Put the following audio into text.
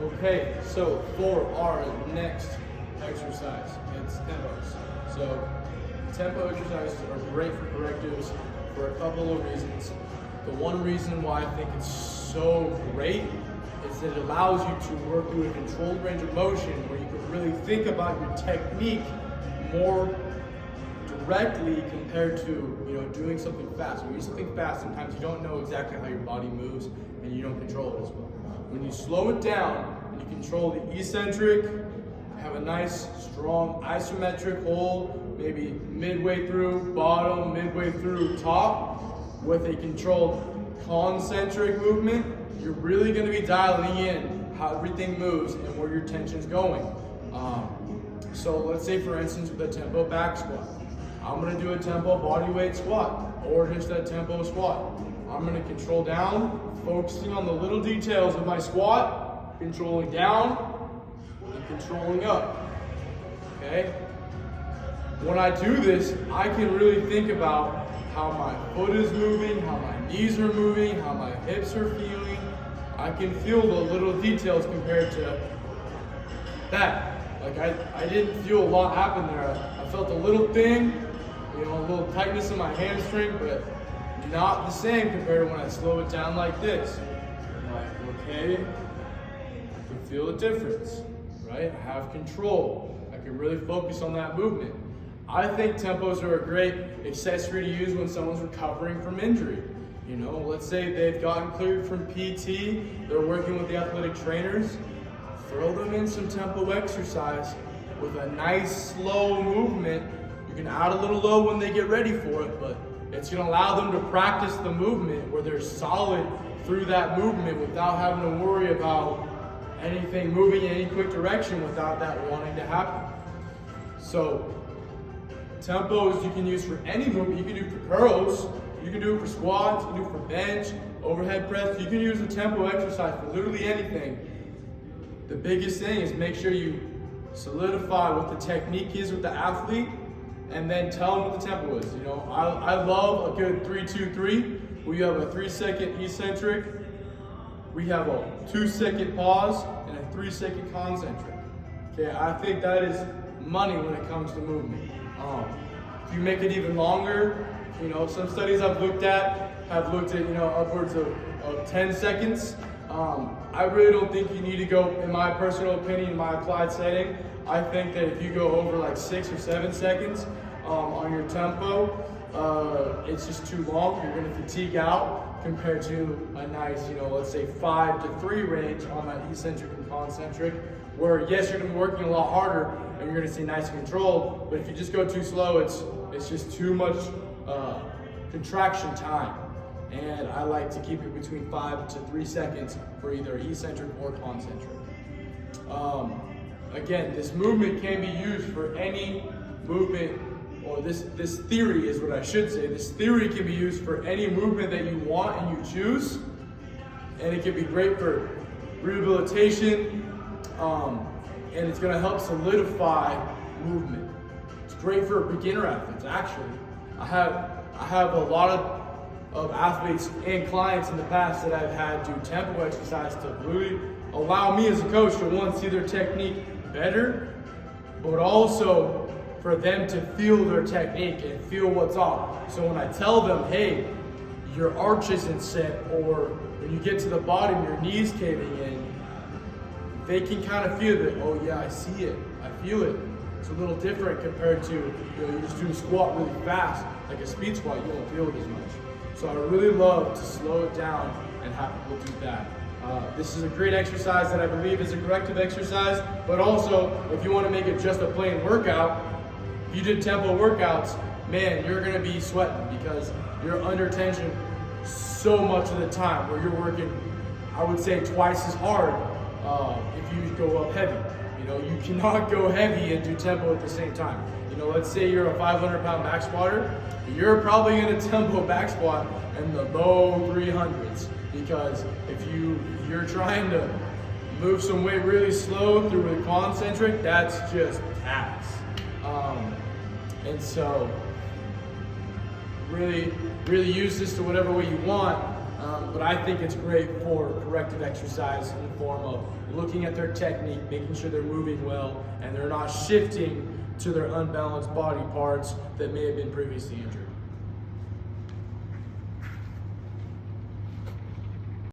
Okay, so for our next exercise, it's tempos. So tempo exercises are great for correctives for a couple of reasons. The one reason why I think it's so great is that it allows you to work through a controlled range of motion where you can really think about your technique more directly compared to doing something fast. When you do something fast, sometimes you don't know exactly how your body moves and you don't control it as well. When you slow it down and you control the eccentric, have a nice strong isometric hold, maybe midway through bottom, midway through top, with a controlled concentric movement, you're really going to be dialing in how everything moves and where your tension's going. So let's say, for instance, with a tempo back squat, I'm going to do a tempo body weight squat or just a tempo squat. I'm going to control down, focusing on the little details of my squat, controlling down and controlling up. Okay? When I do this, I can really think about how my foot is moving, how my knees are moving, how my hips are feeling. I can feel the little details compared to that. Like I didn't feel a lot happen there. I felt a little thing, a little tightness in my hamstring, but not the same compared to when I slow it down like this. I'm like, okay, I can feel the difference, right? I have control. I can really focus on that movement. I think tempos are a great accessory to use when someone's recovering from injury. Let's say they've gotten cleared from PT, they're working with the athletic trainers, throw them in some tempo exercise with a nice slow movement. You can add a little low when they get ready for it, but it's going to allow them to practice the movement where they're solid through that movement without having to worry about anything moving in any quick direction without that wanting to happen. So tempos you can use for any movement. You can do for curls, you can do it for squats, you can do it for bench, overhead press. You can use a tempo exercise for literally anything. The biggest thing is make sure you solidify what the technique is with the athlete and then tell them what the tempo is. I love a good 3-2-3 where you have a 3-second eccentric, we have a 2-second pause, and a 3-second concentric. Okay, I think that is money when it comes to movement. If you make it even longer, some studies I've looked at have looked at upwards of 10 seconds. I really don't think you need to go, in my personal opinion, in my applied setting, I think that if you go over like 6 or 7 seconds on your tempo, it's just too long. You're going to fatigue out compared to a nice, let's say 5 to 3 range on that eccentric and concentric, where yes, you're going to be working a lot harder and you're going to see nice control, but if you just go too slow, it's just too much contraction time. And I like to keep it between 5 to 3 seconds for either eccentric or concentric. Again, this movement can be used for any movement, or this theory is what I should say. This theory can be used for any movement that you want and you choose. And it can be great for rehabilitation, and it's going to help solidify movement. It's great for beginner athletes, actually. I have a lot of athletes and clients in the past that I've had do tempo exercise to really allow me as a coach to, one, see their technique better, but also for them to feel their technique and feel what's off. So when I tell them, hey, your arch isn't set, or when you get to the bottom, your knees caving in, they can kind of feel that, oh yeah, I see it, I feel it. It's a little different compared to, you just do a squat really fast, like a speed squat, you don't feel it as much. So I really love to slow it down and have people do that. This is a great exercise that I believe is a corrective exercise, but also if you want to make it just a plain workout, if you did tempo workouts, man, you're going to be sweating because you're under tension so much of the time, where you're working, I would say, twice as hard if you go up heavy. You cannot go heavy and do tempo at the same time. Let's say you're a 500-pound back squatter, you're probably going to tempo back squat in the low 300s, because if you're trying to move some weight really slow through a concentric, that's just tax. And so really use this to whatever way you want. But I think it's great for corrective exercise in the form of looking at their technique, making sure they're moving well, and they're not shifting to their unbalanced body parts that may have been previously injured.